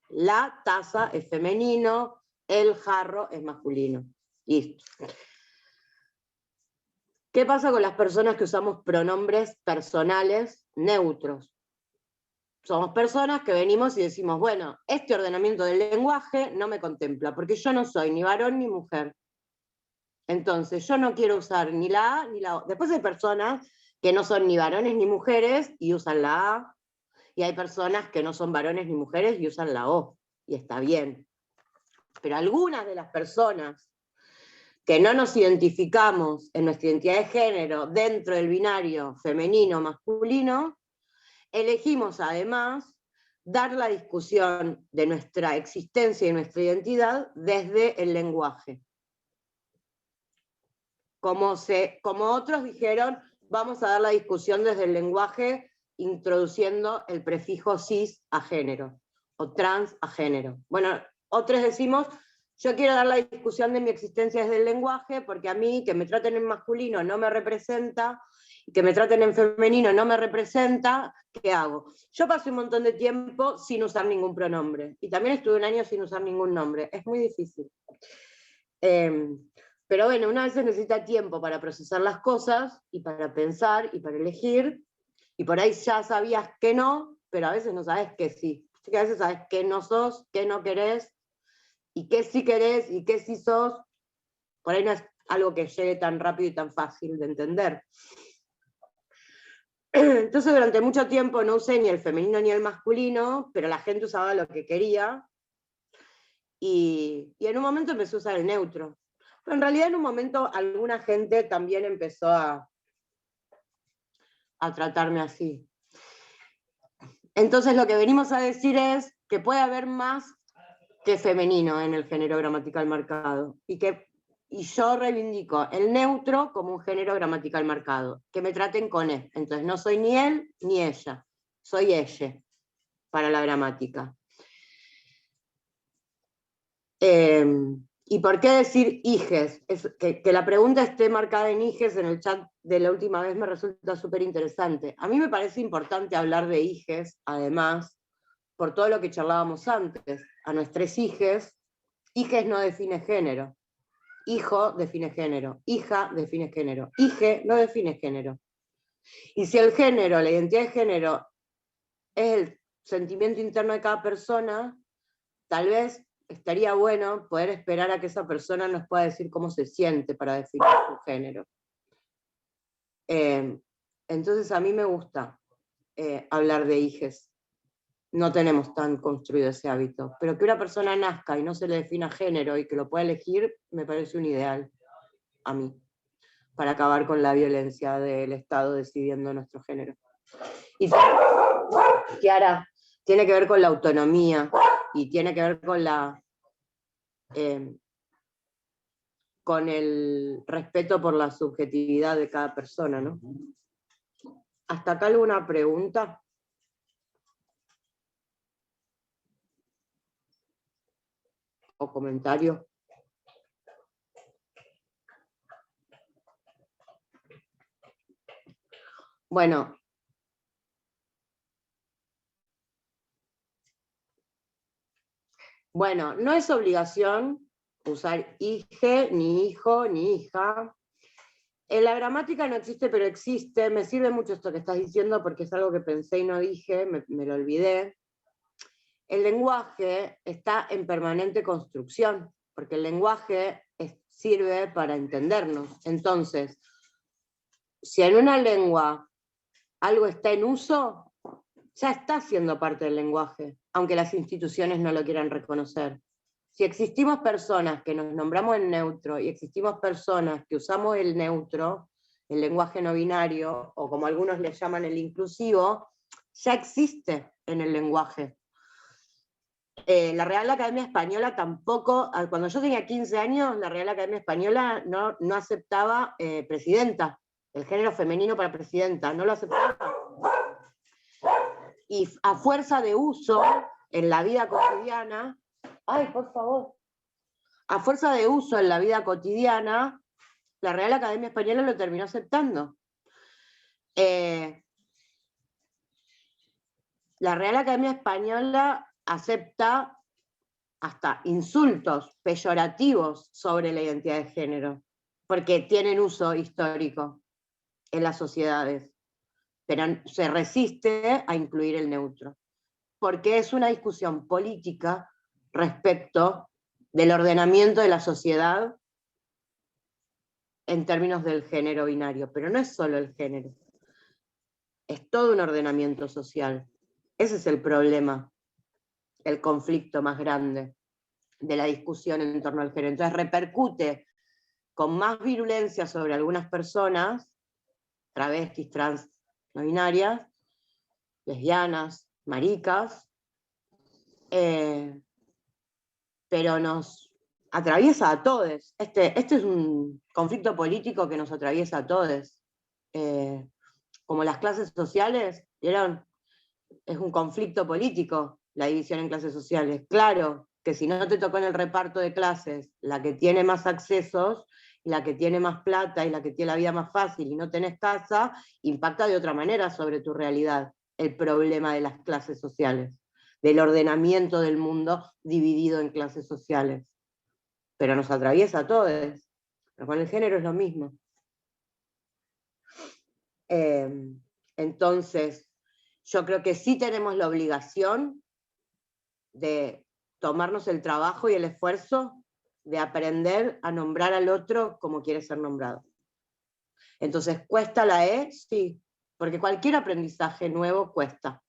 La taza es femenino, el jarro es masculino. Listo. ¿Qué pasa con las personas que usamos pronombres personales neutros? Somos personas que venimos y decimos, bueno, este ordenamiento del lenguaje no me contempla, porque yo no soy ni varón ni mujer. Entonces, yo no quiero usar ni la A ni la O. Después hay personas que no son ni varones ni mujeres y usan la A, y hay personas que no son varones ni mujeres y usan la O, y está bien. Pero algunas de las personas que no nos identificamos en nuestra identidad de género dentro del binario femenino-masculino, elegimos además dar la discusión de nuestra existencia y nuestra identidad desde el lenguaje. Como otros dijeron, vamos a dar la discusión desde el lenguaje introduciendo el prefijo cis a género, o trans a género. Bueno, otros decimos, yo quiero dar la discusión de mi existencia desde el lenguaje, porque a mí que me traten en masculino no me representa, y que me traten en femenino no me representa, ¿qué hago? Yo pasé un montón de tiempo sin usar ningún pronombre, y también estuve un año sin usar ningún nombre, es muy difícil. Pero bueno, una vez necesita tiempo para procesar las cosas, y para pensar, y para elegir, y por ahí ya sabías que no, pero a veces no sabes que sí. Así que a veces sabes que no sos, que no querés, y qué sí querés, y qué sí sos. Por ahí no es algo que llegue tan rápido y tan fácil de entender. Entonces durante mucho tiempo no usé ni el femenino ni el masculino, pero la gente usaba lo que quería, y en un momento empecé a usar el neutro. Pero en realidad en un momento alguna gente también empezó a tratarme así. Entonces lo que venimos a decir es que puede haber más que femenino en el género gramatical marcado, y yo reivindico el neutro como un género gramatical marcado, que me traten con él. Entonces no soy ni él ni ella, soy ella para la gramática. ¿Y por qué decir hijes? Que la pregunta esté marcada en hijes en el chat de la última vez me resulta súper interesante. A mí me parece importante hablar de hijes, además, por todo lo que charlábamos antes. A nuestros hijes no define género. Hijo define género. Hija define género. Hije no define género. Y si el género, la identidad de género, es el sentimiento interno de cada persona, tal vez estaría bueno poder esperar a que esa persona nos pueda decir cómo se siente para definir su género. Entonces a mí me gusta hablar de hijes. No tenemos tan construido ese hábito, pero que una persona nazca y no se le defina género y que lo pueda elegir, me parece un ideal a mí, para acabar con la violencia del Estado decidiendo nuestro género. Y Kiara, tiene que ver con la autonomía y tiene que ver con el respeto por la subjetividad de cada persona, ¿no? ¿Hasta acá alguna pregunta? ¿O comentario? Bueno. Bueno, no es obligación usar hije, ni hijo, ni hija. En la gramática no existe, pero existe. Me sirve mucho esto que estás diciendo porque es algo que pensé y no dije, me lo olvidé. El lenguaje está en permanente construcción, porque el lenguaje sirve para entendernos. Entonces, si en una lengua algo está en uso, ya está siendo parte del lenguaje, aunque las instituciones no lo quieran reconocer. Si existimos personas que nos nombramos en neutro y existimos personas que usamos el neutro, el lenguaje no binario, o como algunos le llaman el inclusivo, ya existe en el lenguaje. La Real Academia Española tampoco, cuando yo tenía 15 años, la Real Academia Española no aceptaba presidenta, el género femenino para presidenta, no lo aceptaba. Y a fuerza de uso en la vida cotidiana, ay, por favor, a fuerza de uso en la vida cotidiana, la Real Academia Española lo terminó aceptando. La Real Academia Española acepta hasta insultos peyorativos sobre la identidad de género, porque tienen uso histórico en las sociedades, pero se resiste a incluir el neutro, porque es una discusión política respecto del ordenamiento de la sociedad en términos del género binario, pero no es solo el género, es todo un ordenamiento social. Ese es el problema, el conflicto más grande de la discusión en torno al género. Entonces repercute con más virulencia sobre algunas personas, travestis, trans, no binarias, lesbianas, maricas, pero nos atraviesa a todos. Este es un conflicto político que nos atraviesa a todos. Como las clases sociales, ¿vieron? Es un conflicto político la división en clases sociales. Claro que si no te tocó en el reparto de clases la que tiene más accesos, la que tiene más plata y la que tiene la vida más fácil y no tenés casa, impacta de otra manera sobre tu realidad el problema de las clases sociales, del ordenamiento del mundo dividido en clases sociales. Pero nos atraviesa a todos. Pero con el género es lo mismo. Entonces, yo creo que sí tenemos la obligación de tomarnos el trabajo y el esfuerzo de aprender a nombrar al otro como quiere ser nombrado. Entonces, ¿cuesta la E? Sí, porque cualquier aprendizaje nuevo cuesta.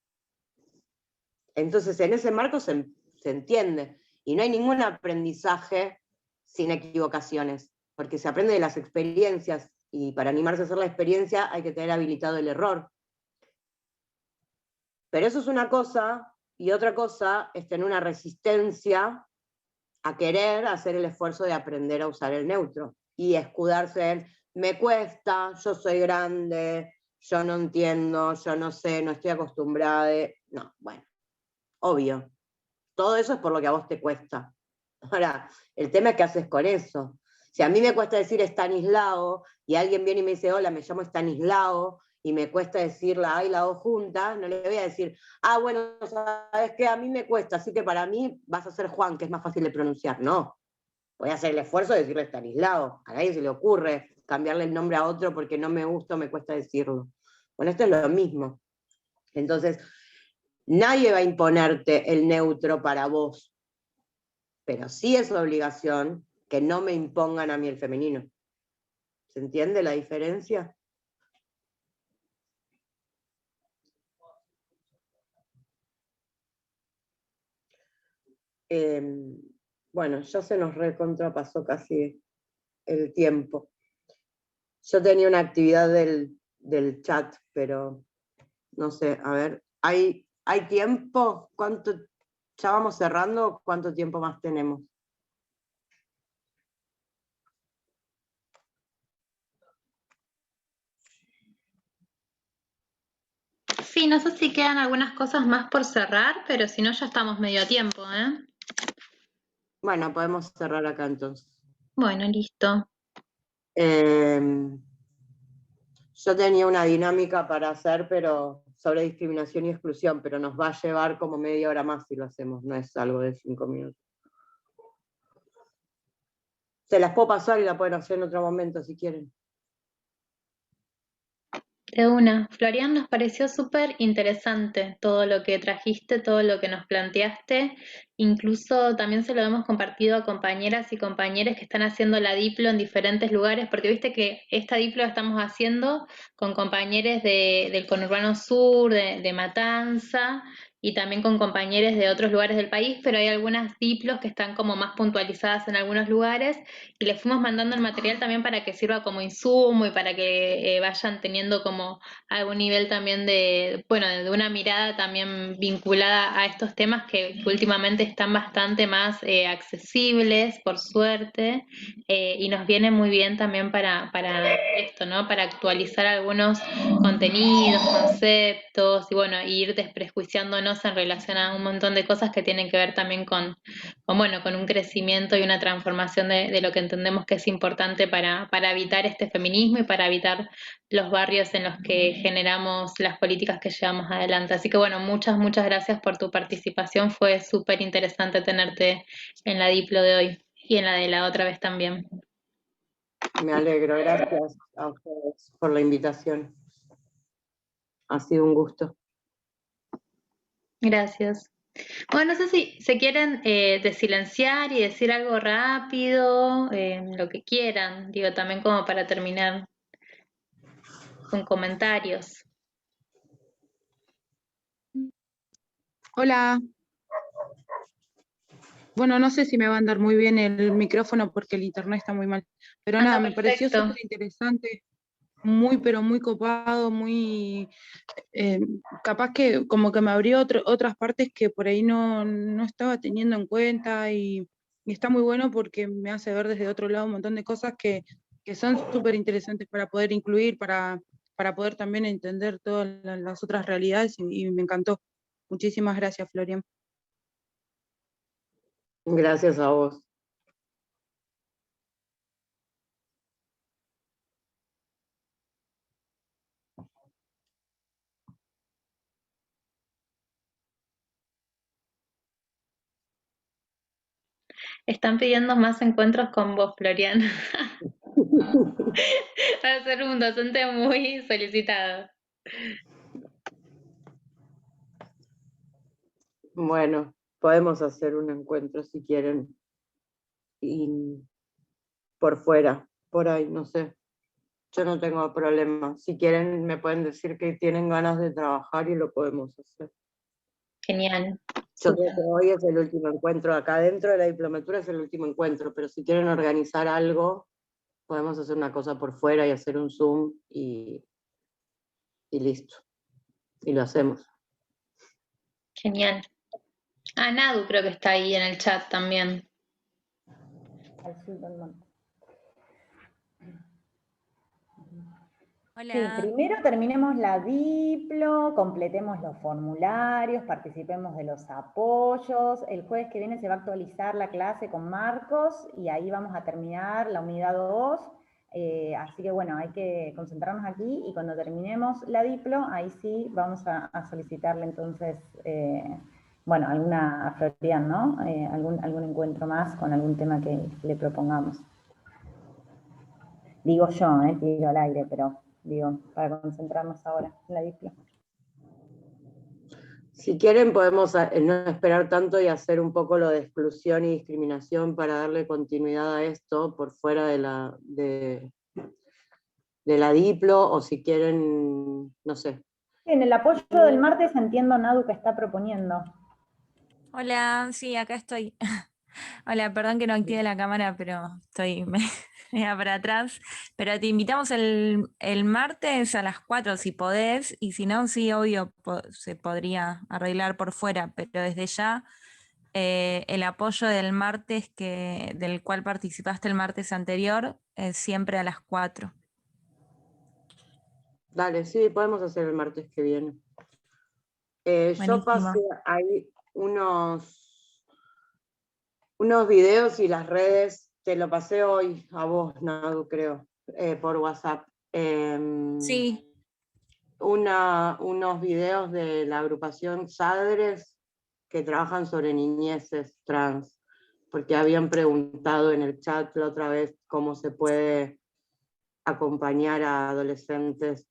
Entonces, en ese marco se entiende, y no hay ningún aprendizaje sin equivocaciones, porque se aprende de las experiencias, y para animarse a hacer la experiencia hay que tener habilitado el error. Pero eso es una cosa, y otra cosa es tener una resistencia a querer hacer el esfuerzo de aprender a usar el neutro, y escudarse en, me cuesta, yo soy grande, yo no entiendo, yo no sé, no estoy acostumbrada. No, bueno, obvio. Todo eso es por lo que a vos te cuesta. Ahora, el tema es qué haces con eso. Si a mí me cuesta decir Estanislao, y alguien viene y me dice, hola, me llamo Estanislao, y me cuesta decir la A y la O juntas, no le voy a decir, ah, bueno, sabes que a mí me cuesta, así que para mí vas a ser Juan, que es más fácil de pronunciar. No, voy a hacer el esfuerzo de decirle Estanislao. A nadie se le ocurre cambiarle el nombre a otro porque no me gusta o me cuesta decirlo. Bueno, esto es lo mismo. Entonces, nadie va a imponerte el neutro para vos, pero sí es obligación que no me impongan a mí el femenino. ¿Se entiende la diferencia? Bueno, ya se nos recontrapasó casi el tiempo. Yo tenía una actividad del chat, pero no sé, a ver, ¿hay tiempo? ¿Cuánto? ¿Ya vamos cerrando? ¿Cuánto tiempo más tenemos? Sí, no sé si quedan algunas cosas más por cerrar, pero si no ya estamos medio a tiempo, ¿eh? Bueno, podemos cerrar acá entonces. Bueno, listo. Yo tenía una dinámica para hacer, pero sobre discriminación y exclusión, pero nos va a llevar como media hora más si lo hacemos, no es algo de 5 minutos. Se las puedo pasar y la pueden hacer en otro momento si quieren. De una. Florian, nos pareció súper interesante todo lo que trajiste, todo lo que nos planteaste. Incluso también se lo hemos compartido a compañeras y compañeros que están haciendo la Diplo en diferentes lugares, porque viste que esta Diplo la estamos haciendo con compañeros del Conurbano Sur, de Matanza, y también con compañeros de otros lugares del país, pero hay algunas Diplos que están como más puntualizadas en algunos lugares, y les fuimos mandando el material también para que sirva como insumo y para que vayan teniendo como algún nivel también de, bueno, de una mirada también vinculada a estos temas que últimamente están bastante más accesibles, por suerte, y nos viene muy bien también para esto, ¿no? Para actualizar algunos contenidos, conceptos, y bueno, ir desprejuiciándonos en relación a un montón de cosas que tienen que ver también con un crecimiento y una transformación de lo que entendemos que es importante para evitar este feminismo y para evitar los barrios en los que generamos las políticas que llevamos adelante. Así que bueno, muchas gracias por tu participación. Fue súper interesante tenerte en la Diplo de hoy y en la de la otra vez también. Me alegro, gracias a ustedes por la invitación. Ha sido un gusto. Gracias. Bueno, no sé si se quieren desilenciar y decir algo rápido, lo que quieran, digo, también como para terminar con comentarios. Hola. Bueno, no sé si me va a andar muy bien el micrófono porque el internet está muy mal. Pero nada, me pareció Perfecto. súper interesante, muy, pero muy copado, muy capaz que como que me abrió otras partes que por ahí no estaba teniendo en cuenta y está muy bueno porque me hace ver desde otro lado un montón de cosas que son súper interesantes para poder incluir, para poder también entender todas las otras realidades y me encantó. Muchísimas gracias, Florian. Gracias a vos. Están pidiendo más encuentros con vos, Florian. Va a ser un docente muy solicitado. Bueno, podemos hacer un encuentro si quieren. Y por fuera, por ahí, no sé. Yo no tengo problema. Si quieren, me pueden decir que tienen ganas de trabajar y lo podemos hacer. Genial. Yo creo que hoy es el último encuentro. Acá dentro de la diplomatura es el último encuentro, pero si quieren organizar algo, podemos hacer una cosa por fuera y hacer un Zoom y listo. Y lo hacemos. Genial. Ah, Nadu creo que está ahí en el chat también. Al sur del monte. Hola. Sí, primero terminemos la Diplo, completemos los formularios, participemos de los apoyos. El jueves que viene se va a actualizar la clase con Marcos y ahí vamos a terminar la unidad 2. Así que bueno, hay que concentrarnos aquí y cuando terminemos la Diplo, ahí sí vamos a solicitarle entonces, bueno, alguna a Florian, ¿no? Algún encuentro más con algún tema que le propongamos. Digo yo, tiro al aire, pero digo, para concentrarnos ahora en la Diplo. Si quieren podemos no esperar tanto y hacer un poco lo de exclusión y discriminación para darle continuidad a esto por fuera de la Diplo, o si quieren, no sé. En el apoyo del martes entiendo, Nadu, que está proponiendo. Hola, sí, acá estoy. Hola, perdón que no active la cámara, pero estoy media para atrás. Pero te invitamos el martes a las 4 si podés, y si no, sí, obvio, se podría arreglar por fuera, pero desde ya el apoyo del martes, del cual participaste el martes anterior, es siempre a las 4. Dale, sí, podemos hacer el martes que viene. Yo Buenísimo. pasé ahí unos videos y las redes, te lo pasé hoy a vos, Nadu, creo, por WhatsApp. Sí. Unos videos de la agrupación Sadres que trabajan sobre niñeces trans, porque habían preguntado en el chat la otra vez cómo se puede acompañar a adolescentes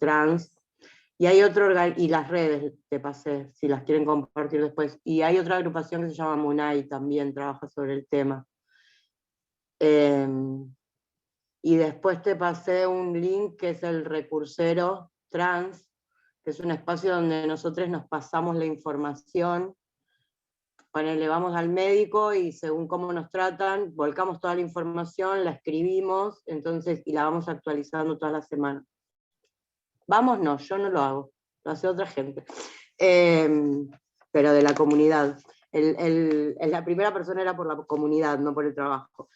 trans. Y hay y las redes, te pasé, si las quieren compartir después. Y hay otra agrupación que se llama Munay, también trabaja sobre el tema. Y después te pasé un link que es el Recursero Trans, que es un espacio donde nosotros nos pasamos la información. Le vamos al médico y según cómo nos tratan, volcamos toda la información, la escribimos, entonces, y la vamos actualizando todas las semanas. Vamos, no, yo no lo hago, lo hace otra gente, pero de la comunidad. La primera persona era por la comunidad, no por el trabajo.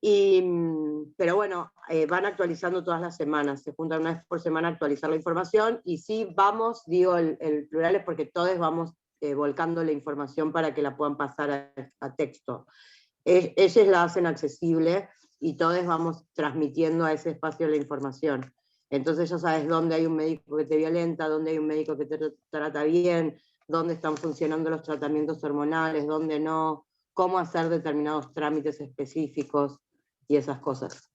Pero bueno, van actualizando todas las semanas, se juntan una vez por semana a actualizar la información, y sí vamos, digo el plural es porque todos vamos volcando la información para que la puedan pasar a texto. Ellos la hacen accesible y todos vamos transmitiendo a ese espacio la información. Entonces ya sabes dónde hay un médico que te violenta, dónde hay un médico que te trata bien, dónde están funcionando los tratamientos hormonales, dónde no, cómo hacer determinados trámites específicos y esas cosas.